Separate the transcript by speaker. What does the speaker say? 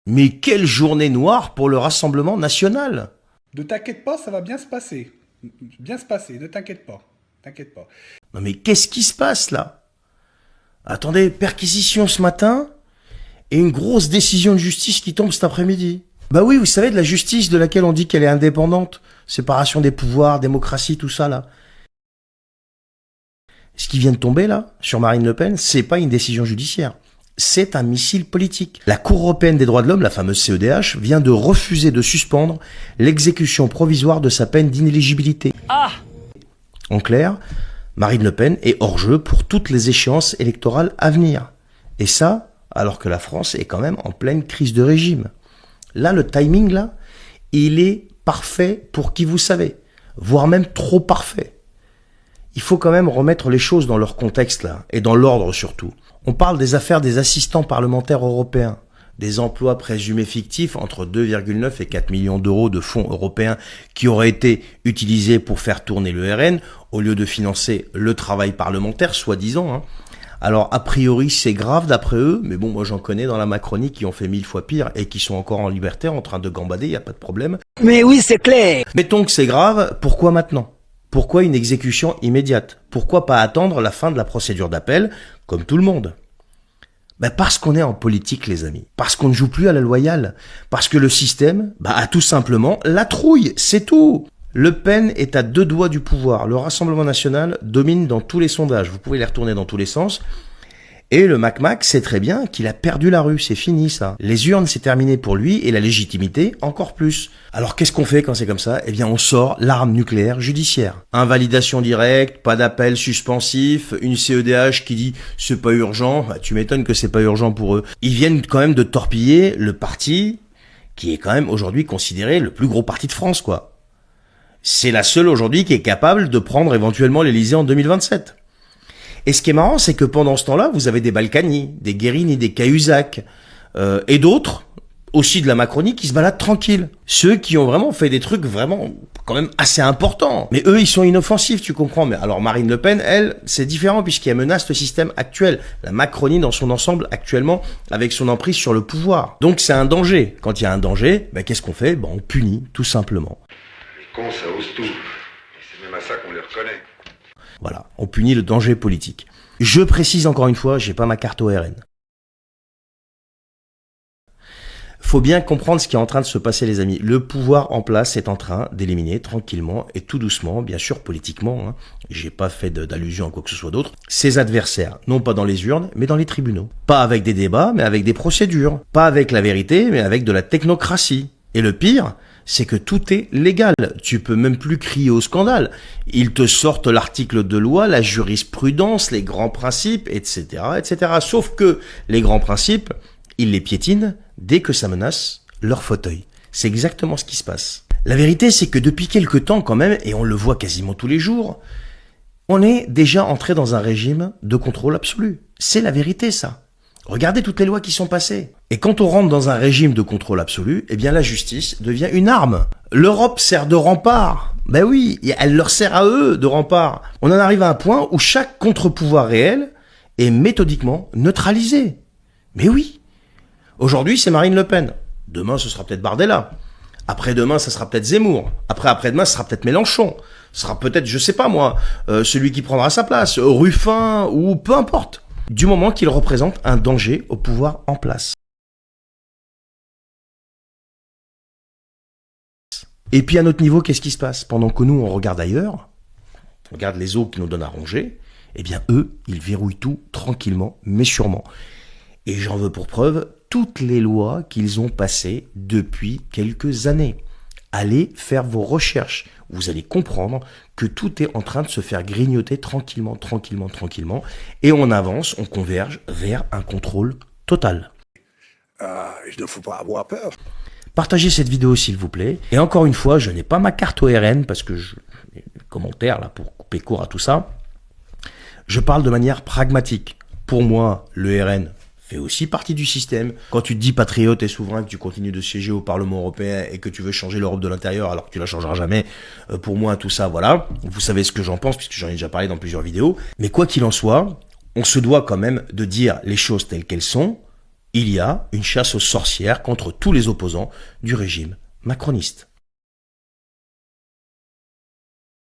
Speaker 1: Mais quelle journée noire pour le Rassemblement national!
Speaker 2: Ne t'inquiète pas, ça va bien se passer. Bien se passer, ne t'inquiète pas. T'inquiète pas.
Speaker 1: Non mais qu'est-ce qui se passe là? Attendez, perquisition ce matin et une grosse décision de justice qui tombe cet après-midi. Bah oui, vous savez, de la justice de laquelle on dit qu'elle est indépendante, séparation des pouvoirs, démocratie, tout ça là. Ce qui vient de tomber là, sur Marine Le Pen, c'est pas une décision judiciaire. C'est un missile politique. La Cour européenne des droits de l'homme, la fameuse CEDH, vient de refuser de suspendre l'exécution provisoire de sa peine d'inéligibilité.
Speaker 3: Ah!
Speaker 1: En clair, Marine Le Pen est hors jeu pour toutes les échéances électorales à venir. Et ça, alors que la France est quand même en pleine crise de régime. Là, le timing, là, il est parfait pour qui vous savez, voire même trop parfait. Il faut quand même remettre les choses dans leur contexte, là, et dans l'ordre surtout. On parle des affaires des assistants parlementaires européens, des emplois présumés fictifs entre 2,9 et 4 millions d'euros de fonds européens qui auraient été utilisés pour faire tourner le RN au lieu de financer le travail parlementaire, soi-disant. Hein. Alors, a priori, c'est grave d'après eux, mais bon, moi j'en connais dans la Macronie qui ont fait 1000 fois pire et qui sont encore en liberté en train de gambader, il n'y a pas de problème.
Speaker 3: Mais oui, c'est clair.
Speaker 1: Mettons que c'est grave, pourquoi maintenant ? Pourquoi une exécution immédiate? Pourquoi pas attendre la fin de la procédure d'appel, comme tout le monde? Ben parce qu'on est en politique, les amis. Parce qu'on ne joue plus à la loyale. Parce que le système a tout simplement la trouille, c'est tout. Le Pen est à 2 doigts du pouvoir. Le Rassemblement national domine dans tous les sondages. Vous pouvez les retourner dans tous les sens. Et le Mac sait très bien qu'il a perdu la rue, c'est fini ça. Les urnes, c'est terminé pour lui et la légitimité, encore plus. Alors qu'est-ce qu'on fait quand c'est comme ça? Eh bien on sort l'arme nucléaire judiciaire. Invalidation directe, pas d'appel suspensif, une CEDH qui dit c'est pas urgent, tu m'étonnes que c'est pas urgent pour eux. Ils viennent quand même de torpiller le parti qui est quand même aujourd'hui considéré le plus gros parti de France quoi. C'est la seule aujourd'hui qui est capable de prendre éventuellement l'Elysée en 2027. Et ce qui est marrant, c'est que pendant ce temps-là, vous avez des Balkany, des Guérini, des Cahuzac, et d'autres, aussi de la Macronie, qui se baladent tranquilles. Ceux qui ont vraiment fait des trucs vraiment, quand même, assez importants. Mais eux, ils sont inoffensifs, tu comprends. Mais alors Marine Le Pen, elle, c'est différent, puisqu'elle menace le système actuel. La Macronie dans son ensemble, actuellement, avec son emprise sur le pouvoir. Donc c'est un danger. Quand il y a un danger, qu'est-ce qu'on fait? On punit, tout simplement.
Speaker 4: Les cons, ça ose tout. Et c'est même à ça qu'on les reconnaît.
Speaker 1: Voilà, on punit le danger politique. Je précise encore une fois, j'ai pas ma carte au RN. Faut bien comprendre ce qui est en train de se passer, les amis. Le pouvoir en place est en train d'éliminer tranquillement et tout doucement, bien sûr politiquement, j'ai pas fait d'allusion à quoi que ce soit d'autre, ses adversaires, non pas dans les urnes, mais dans les tribunaux. Pas avec des débats, mais avec des procédures. Pas avec la vérité, mais avec de la technocratie. Et le pire, c'est que tout est légal. Tu peux même plus crier au scandale. Ils te sortent l'article de loi, la jurisprudence, les grands principes, etc., etc. Sauf que les grands principes, ils les piétinent dès que ça menace leur fauteuil. C'est exactement ce qui se passe. La vérité, c'est que depuis quelque temps quand même, et on le voit quasiment tous les jours, on est déjà entré dans un régime de contrôle absolu. C'est la vérité, ça. Regardez toutes les lois qui sont passées. Et quand on rentre dans un régime de contrôle absolu, eh bien la justice devient une arme. L'Europe sert de rempart. Ben oui, elle leur sert à eux de rempart. On en arrive à un point où chaque contre-pouvoir réel est méthodiquement neutralisé. Mais oui. Aujourd'hui, c'est Marine Le Pen. Demain, ce sera peut-être Bardella. Après-demain, ça sera peut-être Zemmour. Après-demain, ce sera peut-être Mélenchon. Ce sera peut-être, je sais pas moi, celui qui prendra sa place, Ruffin ou peu importe. Du moment qu'il représente un danger au pouvoir en place. Et puis à notre niveau, qu'est-ce qui se passe? Pendant que nous, on regarde ailleurs, on regarde les os qui nous donnent à ronger, eh bien eux, ils verrouillent tout tranquillement, mais sûrement. Et j'en veux pour preuve toutes les lois qu'ils ont passées depuis quelques années. Allez faire vos recherches. Vous allez comprendre que tout est en train de se faire grignoter tranquillement, tranquillement, tranquillement. Et on avance, on converge vers un contrôle total.
Speaker 4: Il ne faut pas avoir peur.
Speaker 1: Partagez cette vidéo s'il vous plaît. Et encore une fois, je n'ai pas ma carte au RN parce que les commentaires là pour couper court à tout ça. Je parle de manière pragmatique. Pour moi, le RN fait aussi partie du système. Quand tu te dis patriote et souverain, que tu continues de siéger au Parlement européen et que tu veux changer l'Europe de l'intérieur alors que tu la changeras jamais, pour moi tout ça, voilà. Vous savez ce que j'en pense puisque j'en ai déjà parlé dans plusieurs vidéos. Mais quoi qu'il en soit, on se doit quand même de dire les choses telles qu'elles sont. il y a une chasse aux sorcières contre tous les opposants du régime macroniste.